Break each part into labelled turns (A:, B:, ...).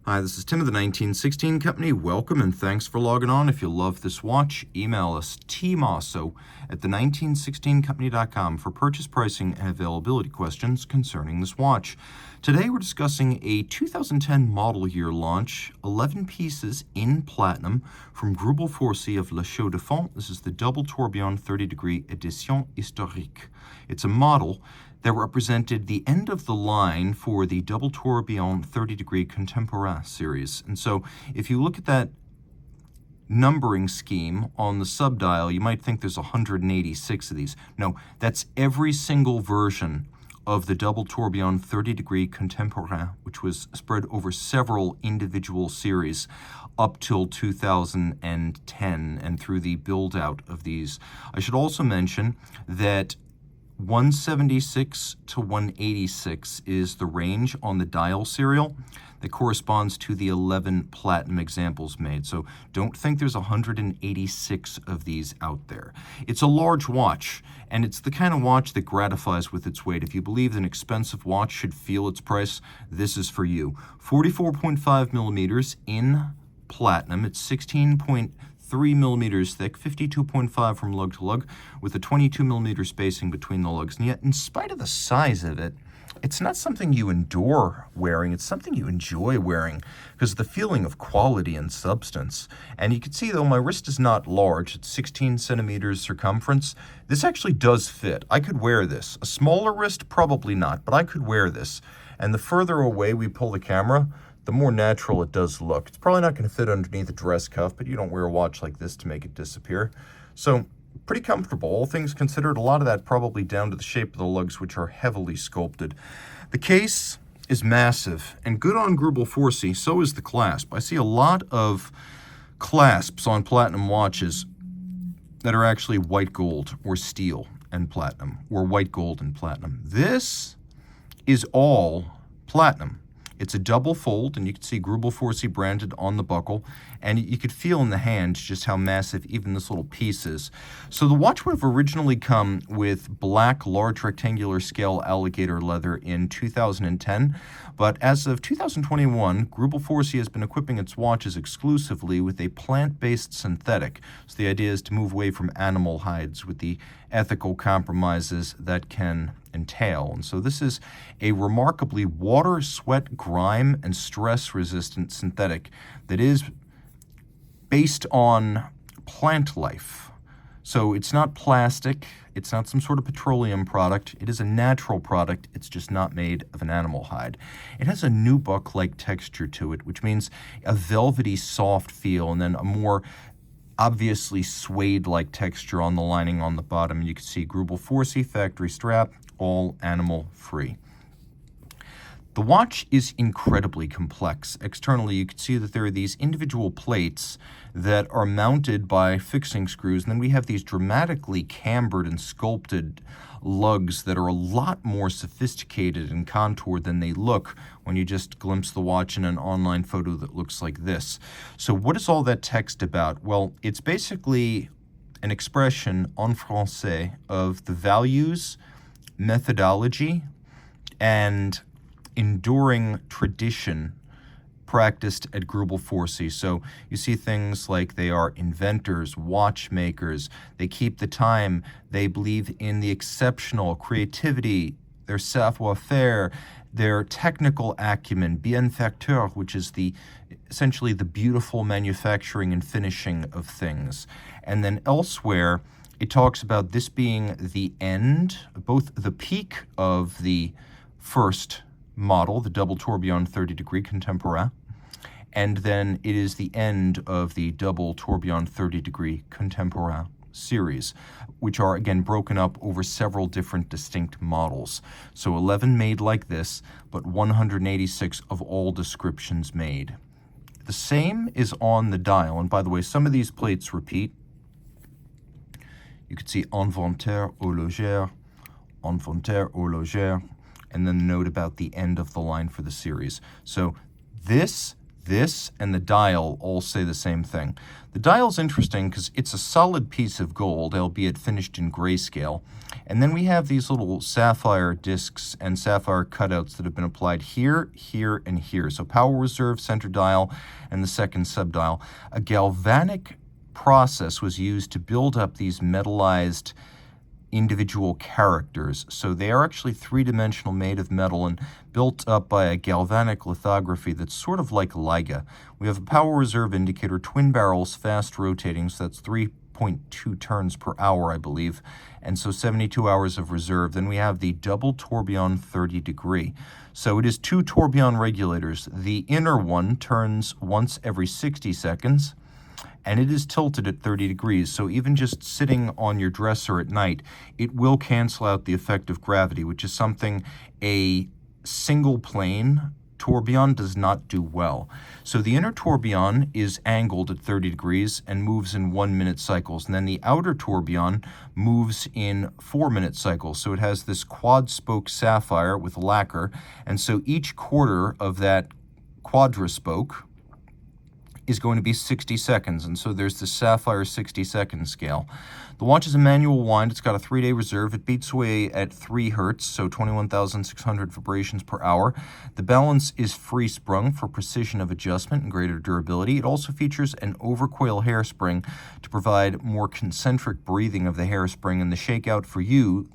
A: Hi, this is Tim of the 1916 Company. Welcome and thanks for logging on. If you love this watch, email us Team Mosso at the1916company.com for purchase pricing and availability questions concerning this watch. Today we're discussing a 2010 model year launch, 11 pieces in platinum from Greubel Forsey of Le Chaux de Fonds. This is the Double Tourbillon 30-degree Edition Historique. It's a model that represented the end of the line for the Double Tourbillon 30-degree Contemporain series. And so if you look at that numbering scheme on the subdial, you might think there's 186 of these. No, that's every single version of the Double Tourbillon 30-degree Contemporain, which was spread over several individual series up till 2010 and through the build-out of these. I should also mention that 176 to 186 is the range on the dial serial that corresponds to the 11 platinum examples made. So don't think there's 186 of these out there. It's a large watch, and it's the kind of watch that gratifies with its weight. If you believe an expensive watch should feel its price, this is for you. 44.5 millimeters in platinum. It's 16.3 millimeters thick, 52.5 from lug to lug, with a 22 millimeter spacing between the lugs. And yet, in spite of the size of it, it's not something you endure wearing. It's something you enjoy wearing because of the feeling of quality and substance. And you can see, though, my wrist is not large. It's 16 centimeters circumference. This actually does fit. I could wear this. A smaller wrist, probably not, but I could wear this. And the further away we pull the camera, the more natural it does look. It's probably not going to fit underneath a dress cuff, but you don't wear a watch like this to make it disappear. So pretty comfortable, all things considered. A lot of that probably down to the shape of the lugs, which are heavily sculpted. The case is massive, and good on Greubel Forsey, so is the clasp. I see a lot of clasps on platinum watches that are actually white gold or steel and platinum, or white gold and platinum. This is all platinum. It's a double fold, and you can see Greubel Forsey branded on the buckle, and you could feel in the hand just how massive even this little piece is. So the watch would have originally come with black large rectangular scale alligator leather in 2010, but as of 2021, Greubel Forsey has been equipping its watches exclusively with a plant-based synthetic. So the idea is to move away from animal hides with the ethical compromises that can entail. And so this is a remarkably water, sweat, grime, and stress-resistant synthetic that is based on plant life. So it's not plastic, it's not some sort of petroleum product, it is a natural product, it's just not made of an animal hide. It has a nubuck-like texture to it, which means a velvety, soft feel, and then a more obviously suede-like texture on the lining on the bottom. You can see Greubel Forsey factory strap, all animal-free. The watch is incredibly complex. Externally, you can see that there are these individual plates that are mounted by fixing screws, and then we have these dramatically cambered and sculpted lugs that are a lot more sophisticated and contoured than they look when you just glimpse the watch in an online photo that looks like this. So what is all that text about? Well, it's basically an expression en français of the values, methodology, and enduring tradition practiced at Greubel Forsey. So you see things like they are inventors, watchmakers, they keep the time, they believe in the exceptional creativity, their savoir-faire, their technical acumen, bienfaiteur, which is essentially the beautiful manufacturing and finishing of things. And then elsewhere, it talks about this being the end, both the peak of the first model, the Double Tourbillon 30-degree Contemporain, and then it is the end of the Double Tourbillon 30-degree Contemporain series, which are, again, broken up over several different distinct models. So 11 made like this, but 186 of all descriptions made. The same is on the dial, and by the way, some of these plates repeat. You could see inventaire horloger, and then the note about the end of the line for the series. So this this and the dial all say the same thing. The dial's interesting because it's a solid piece of gold, albeit finished in grayscale. And then we have these little sapphire discs and sapphire cutouts that have been applied here, here, and here. So power reserve, center dial, and the second subdial. A galvanic process was used to build up these metallized individual characters. So they are actually three-dimensional, made of metal and built up by a galvanic lithography that's sort of like Liga. We have a power reserve indicator, twin barrels, fast rotating, so that's 3.2 turns per hour, I believe, and so 72 hours of reserve. Then we have the double tourbillon 30 degree. So it is two tourbillon regulators. The inner one turns once every 60 seconds, and it is tilted at 30 degrees, so even just sitting on your dresser at night, it will cancel out the effect of gravity, which is something a single plane tourbillon does not do well. So the inner tourbillon is angled at 30 degrees and moves in 1-minute cycles, and then the outer tourbillon moves in 4-minute cycles. So it has this quad-spoke sapphire with lacquer, and so each quarter of that quadra-spoke is going to be 60 seconds, and so there's the sapphire 60-second scale. The watch is a manual wind. It's got a 3-day reserve. It beats away at 3 hertz, so 21,600 vibrations per hour. The balance is free sprung for precision of adjustment and greater durability. It also features an overcoil hairspring to provide more concentric breathing of the hairspring, and the shakeout for you,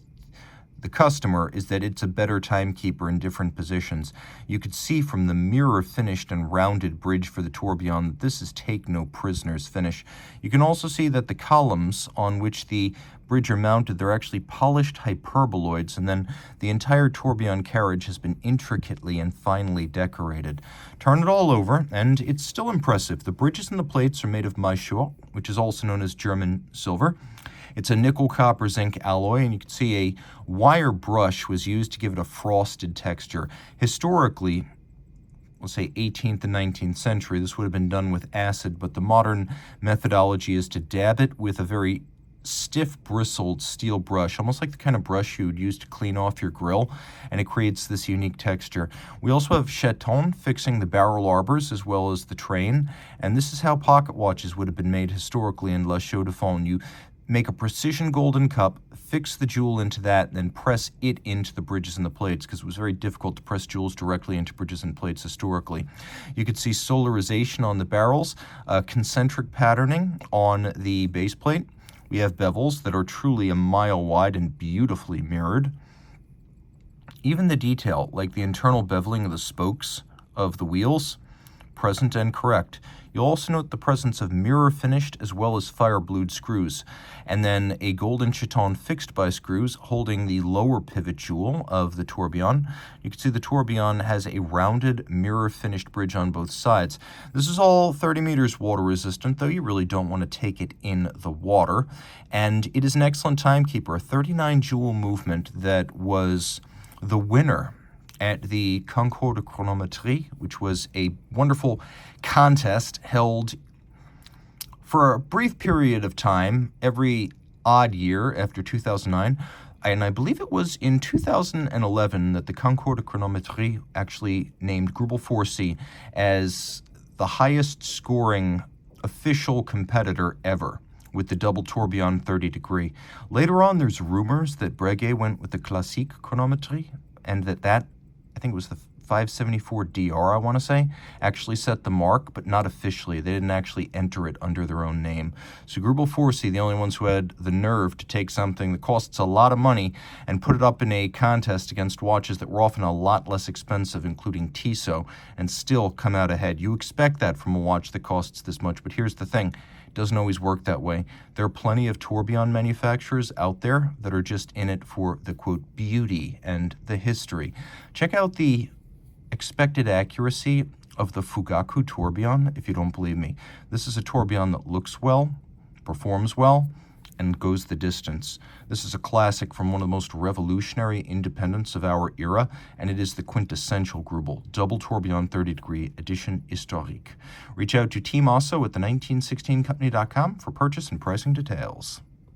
A: the customer, is that it's a better timekeeper in different positions. You could see from the mirror finished and rounded bridge for the tourbillon that this is take no prisoners finish. You can also see that the columns on which the bridge are mounted, they're actually polished hyperboloids, and then the entire tourbillon carriage has been intricately and finely decorated. Turn it all over, and it's still impressive. The bridges and the plates are made of maillot, which is also known as German silver. It's a nickel copper zinc alloy, and you can see a wire brush was used to give it a frosted texture. Historically, we'll say 18th and 19th century, this would have been done with acid, but the modern methodology is to dab it with a very stiff bristled steel brush, almost like the kind of brush you would use to clean off your grill, and it creates this unique texture. We also have chaton fixing the barrel arbors as well as the train, and this is how pocket watches would have been made historically in La Chaux de Fonds. You make a precision golden cup, fix the jewel into that, and then press it into the bridges and the plates, because it was very difficult to press jewels directly into bridges and plates historically. You could see solarization on the barrels, concentric patterning on the base plate. We have bevels that are truly a mile wide and beautifully mirrored. Even the detail, like the internal beveling of the spokes of the wheels, present and correct. You'll also note the presence of mirror finished as well as fire blued screws, and then a golden chaton fixed by screws holding the lower pivot jewel of the tourbillon. You can see the tourbillon has a rounded mirror finished bridge on both sides. This is all 30 meters water resistant, though you really don't want to take it in the water, and it is an excellent timekeeper, a 39 jewel movement that was the winner at the Concours de Chronométrie, which was a wonderful contest held for a brief period of time every odd year after 2009. And I believe it was in 2011 that the Concours de Chronométrie actually named Greubel Forsey as the highest scoring official competitor ever with the double tourbillon 30 degree. Later on, there's rumors that Breguet went with the Classique Chronométrie, and that I think it was the 574DR, I want to say, actually set the mark, but not officially. They didn't actually enter it under their own name. So Greubel Forsey, the only ones who had the nerve to take something that costs a lot of money and put it up in a contest against watches that were often a lot less expensive, including Tissot, and still come out ahead. You expect that from a watch that costs this much, but here's the thing. Doesn't always work that way. There are plenty of tourbillon manufacturers out there that are just in it for the, quote, beauty and the history. Check out the expected accuracy of the Fugaku tourbillon if you don't believe me. This is a tourbillon that looks well, performs well, and goes the distance. This is a classic from one of the most revolutionary independents of our era, and it is the quintessential Greubel, double tourbillon 30 degree Edition Historique. Reach out to Team Mosso at the 1916company.com for purchase and pricing details.